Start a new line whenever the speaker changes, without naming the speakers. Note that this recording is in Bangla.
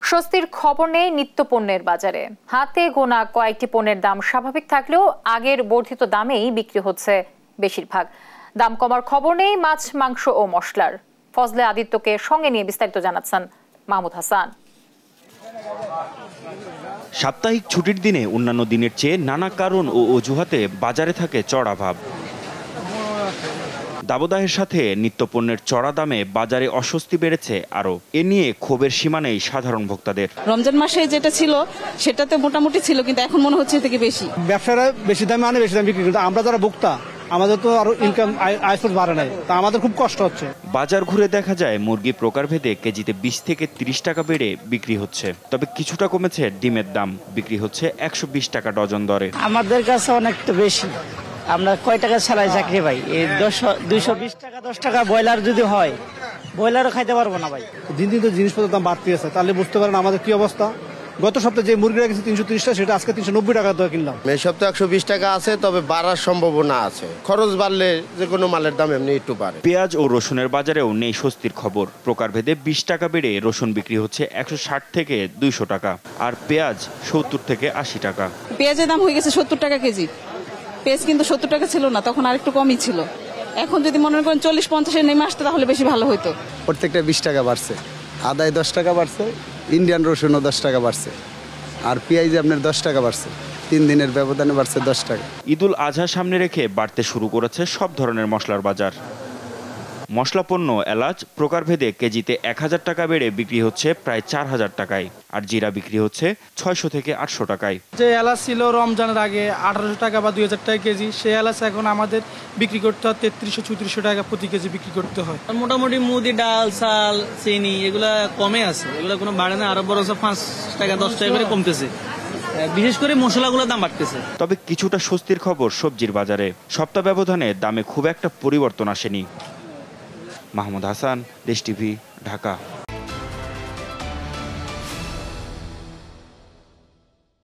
স্বস্তির খবর নেই নিত্যপণ্যের বাজারে। হাতে গোনা কয়েকটি পণ্যের দাম স্বাভাবিক থাকলেও আগের বর্ধিত দামেই বিক্রি হচ্ছে বেশিরভাগ। দাম কমার খবর নেই মাছ, মাংস ও মশলার। ফজলে আদিত্যকে সঙ্গে নিয়ে বিস্তারিত জানাচ্ছেন মাহমুদ হাসান।
সাপ্তাহিক ছুটির দিনে অন্যান্য দিনের চেয়ে নানা কারণ ও অজুহাতে বাজারে থাকে চড়া ভাব। দাবদাহের সাথে নিত্যপণ্যের চড়া দামে বাজারে অস্বস্তি বেড়েছে আরো। এ নিয়ে ক্ষোভের সীমা নেই সাধারণ ভোক্তাদের।
রমজান মাসে যেটা ছিল সেটাতে মোটামুটি ছিল, কিন্তু এখন মনে হচ্ছে থেকে বেশি।
ব্যবসায়ীরা বেশি দামে আনে, বেশি দামে বিক্রি করে। আমরা যারা ভোক্তা, আমাদের তো আরো ইনকাম আয় সোর্স বাড়ে নাই, তা আমাদের খুব কষ্ট হচ্ছে।
বাজার ঘুরে দেখা যায় মুরগি প্রকারভেদে কেজিতে 20 থেকে 30 টাকা বেড়ে বিক্রি হচ্ছে। তবে কিছুটা কমেছে ডিমের দাম, বিক্রি হচ্ছে 120 টাকা ডজন দরে।
আমাদের কাছে অনেকটা বেশি। আমরা কয় টাকা ছাড়াই চাকরি ভাই, এই 220 টাকা 10 টাকা ব্রয়লার যদি হয়, ব্রয়লারও খাইতে পারবো না ভাই।
দিন দিন তো জিনিসপত্রের দাম বাড়তে আছে, তাহলে বুঝতে পারেন আমাদের কি অবস্থা। গত সপ্তাহে যে মুরগিটা গেছে 330 টাকা, সেটা আজকে 390 টাকা দিয়ে কিনলাম।
এই সপ্তাহে 120 টাকা আছে, তবে বাড়ার সম্ভাবনা আছে। খরচ বাড়লে যে কোনো মালের দাম এমনি একটু বাড়ে।
পেঁয়াজ ও রসুনের বাজারেও নেই স্বস্তির খবর। প্রকারভেদে 20 টাকা বেড়ে রসুন বিক্রি হচ্ছে 160 থেকে 200 টাকা, আর পেঁয়াজ 70 থেকে 80 টাকা।
পেঁয়াজের দাম হয়ে গেছে 70 টাকা কেজি। পেঁয়াজ কিন্তু 70 টাকা ছিল না, তখন আরেকটু কমই ছিল। এখন যদি মনে করেন 40-50 নেমে আসতে তাহলে বেশি ভালো হতো।
প্রত্যেকটা 20 টাকা বাড়ছে, আদায় 10 টাকা বাড়ছে, ইন্ডিয়ান রসুনও 10 টাকা বাড়ছে, আর পেঁয়াজ আপনার 10 টাকা বাড়ছে। 3 দিনের ব্যবধানে বাড়ছে 10 টাকা।
ঈদুল আজহা সামনে রেখে বাড়তে শুরু করেছে সব ধরনের মশলার বাজার। মশলা পণ্য এলাচ প্রকারভেদে কেজিতে 1000 টাকা বেড়ে বিক্রি হচ্ছে প্রায় 4000 টাকায়, আর জিরা বিক্রি হচ্ছে 600 থেকে 800 টাকায়।
যে এলাচ ছিল রমজানের আগে 1800 টাকা বা 2000 টাকা কেজি, সেই এলাচ এখন আমাদের বিক্রি করতে হয় 3300-3400 টাকা প্রতি কেজি বিক্রি করতে হয়।
মোটামুটি মুদি, ডাল, চাল, চিনি এগুলা কমে আছে, এগুলা কোনো বাড়ে না, আরো বরঞ্চ 5 টাকা 10 টাকা করে কমতেছে। বিশেষ করে মশলাগুলোর দাম বাড়তেছে।
তবে কিছুটা স্বস্তির খবর সবজির বাজারে। সপ্তাহ ব্যবধানে দামে খুব একটা পরিবর্তন আসেনি। মাহমুদ হাসান, দেশ টিভি, ঢাকা।